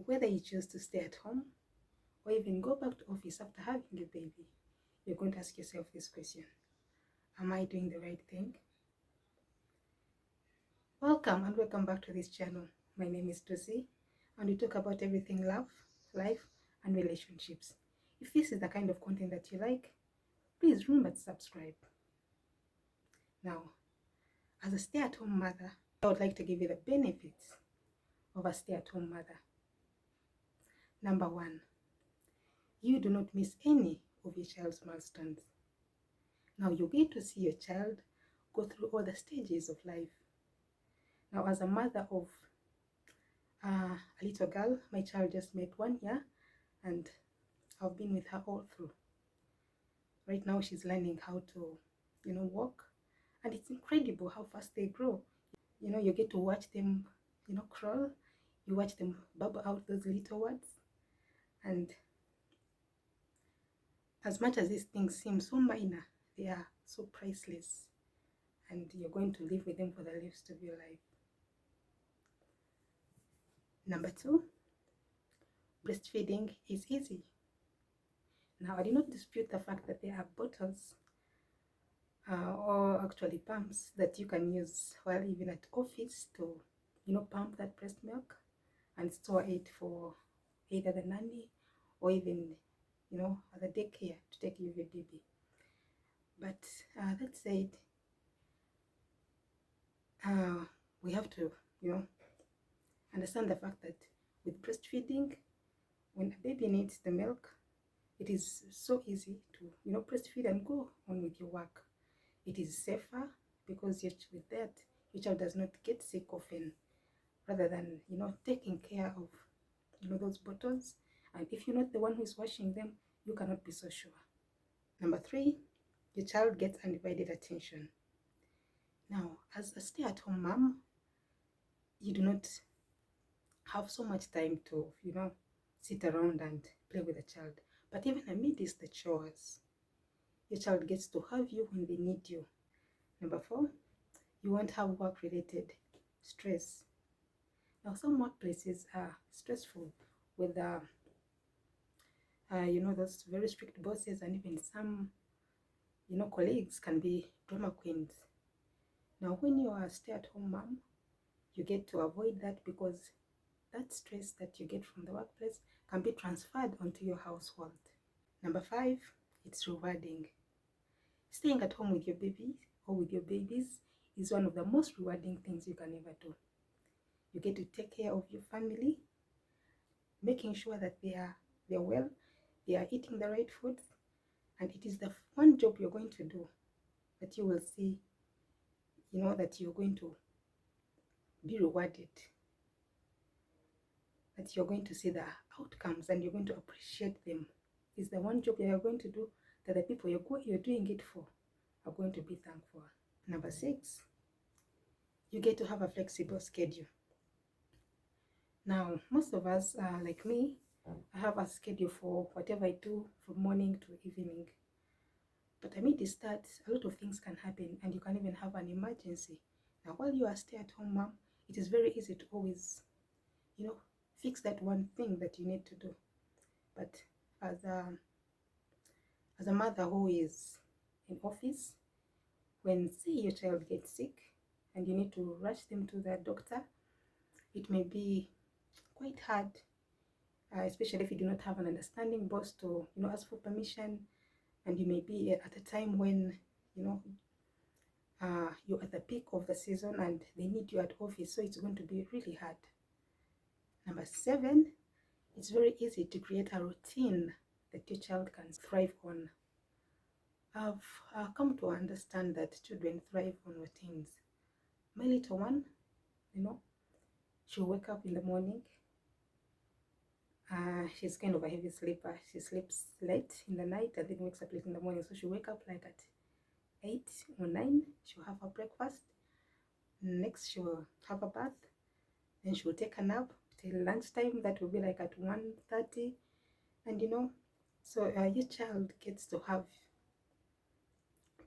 whether you choose to stay at home or even go back to office after having a baby, you're going to ask yourself this question: am I doing the right thing? Welcome back to this channel. My name is Lucy, and we talk about everything love, life, and relationships. If this is the kind of content that you like, please remember to subscribe. Now, as a stay-at-home mother, I would like to give you the benefits of a stay-at-home mother. Number one, you do not miss any of your child's milestones. Now you get to see your child go through all the stages of life. Now, as a mother of a little girl, my child just made 1 year, and I've been with her all through. Right now she's learning how to, walk, and it's incredible how fast they grow. You get to watch them, crawl. You watch them bubble out those little words, and as much as these things seem so minor, they are so priceless, and you're going to live with them for the rest of your life. Number two, breastfeeding is easy. Now, I do not dispute the fact that there are bottles or actually pumps that you can use while even at office to, pump that breast milk and store it for either the nanny or even, at the daycare to take you your baby. But that said, we have to, understand the fact that with breastfeeding, when a baby needs the milk, it is so easy to, breastfeed and go on with your work. It is safer because with that, your child does not get sick often, rather than, taking care of, those bottles. And if you're not the one who is washing them, you cannot be so sure. Number three, your child gets undivided attention. Now, as a stay-at-home mom, you do not have so much time to, sit around and play with the child. But even amidst the chores, your child gets to have you when they need you. Number four, you won't have work-related stress. Now, some workplaces are stressful with, those very strict bosses, and even some, colleagues can be drama queens. Now, when you are a stay-at-home mom, you get to avoid that, because that stress that you get from the workplace can be transferred onto your household. Number five, it's rewarding. Staying at home with your baby or with your babies is one of the most rewarding things you can ever do. You get to take care of your family, making sure that they're well, they are eating the right food, and it is the one job you're going to do that you will see, that you're going to be rewarded, that you're going to see the outcomes and you're going to appreciate them. It's the one job that you're going to do that the people you're doing it for are going to be thankful. Number six, you get to have a flexible schedule. Now, most of us, like me, I have a schedule for whatever I do from morning to evening. But amidst that, a lot of things can happen, and you can even have an emergency. Now, while you are stay-at-home mom, it is very easy to always, fix that one thing that you need to do. But as a mother who is in office, when, say, your child gets sick and you need to rush them to the doctor, it may be quite hard, especially if you do not have an understanding boss to, ask for permission, and you may be at a time when, you're at the peak of the season and they need you at office, so it's going to be really hard. Number seven, it's very easy to create a routine that your child can thrive on. I've come to understand that children thrive on routines. My little one, she'll wake up in the morning. She's kind of a heavy sleeper. She sleeps late in the night and then wakes up late in the morning. So she'll wake up like at 8 or 9. She'll have her breakfast. Next, she'll have a bath. Then she'll take a nap till lunchtime. That will be like at 1:30. And so your child gets to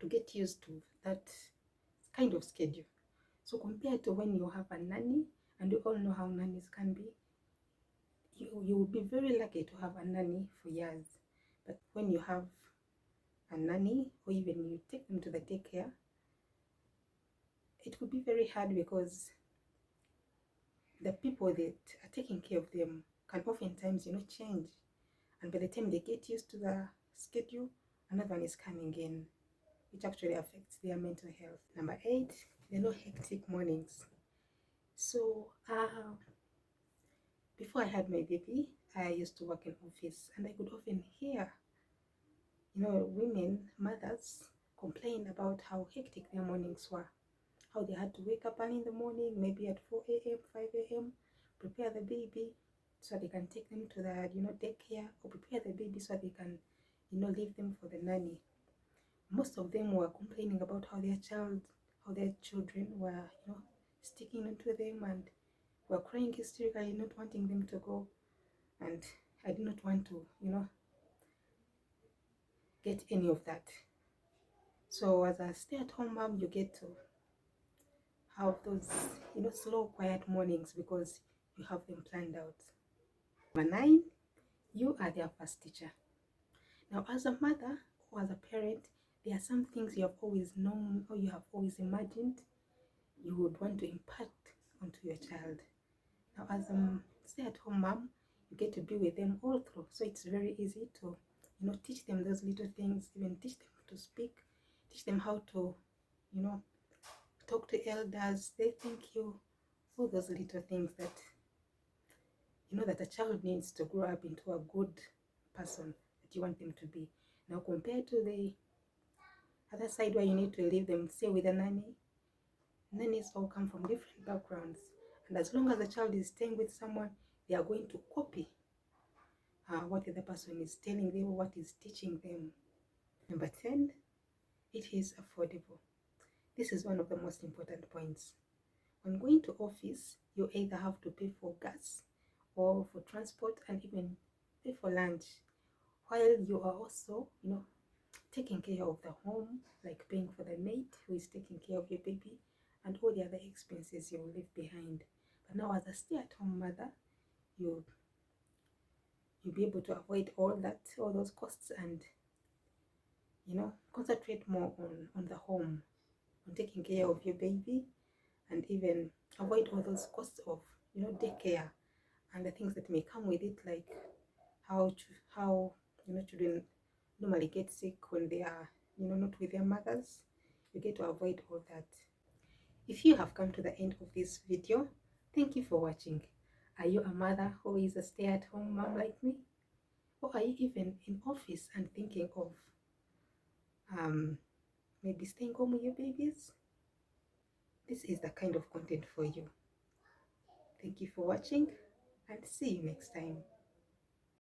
get used to that kind of schedule. So compared to when you have a nanny, and we all know how nannies can be, you will be very lucky to have a nanny for years. But when you have a nanny, or even you take them to the daycare, it will be very hard because the people that are taking care of them can oftentimes, change. And by the time they get used to the schedule, another one is coming in, which actually affects their mental health. Number 8, there are no hectic mornings. So before I had my baby, I used to work in office, and I could often hear, women, mothers, complain about how hectic their mornings were, how they had to wake up early in the morning, maybe at 4 a.m., 5 a.m., prepare the baby so they can take them to the, daycare, or prepare the baby so they can, leave them for the nanny. Most of them were complaining about how their children were, sticking into them and were crying hysterically, not wanting them to go. And I did not want to, get any of that. So as a stay-at-home mom, you get to have those, slow, quiet mornings because you have them planned out. Number 9, you are their first teacher. Now, as a mother or as a parent, there are some things you have always known or you have always imagined you would want to impart onto your child. Now, as a stay-at-home mom, you get to be with them all through, so it's very easy to, teach them those little things, even teach them to speak, teach them how to, talk to elders, say thank you, all those little things that, that a child needs to grow up into a good person that you want them to be. Now, compared to the other side where you need to leave them, say, with a nanny, nannies all come from different backgrounds. And as long as the child is staying with someone, they are going to copy what the other person is telling them or what is teaching them. Number 10, it is affordable. This is one of the most important points. When going to office, you either have to pay for gas or for transport and even pay for lunch, while you are also, taking care of the home, like paying for the maid who is taking care of your baby and all the other expenses you will leave behind. But now as a stay-at-home mother, you'll be able to avoid all those costs and, concentrate more on the home, on taking care of your baby, and even avoid all those costs of, daycare and the things that may come with it, like how children normally get sick when they are, not with their mothers. You get to avoid all that. If you have come to the end of this video, thank you for watching. Are you a mother who is a stay-at-home mom like me? Or are you even in office and thinking of maybe staying home with your babies? This is the kind of content for you. Thank you for watching and see you next time.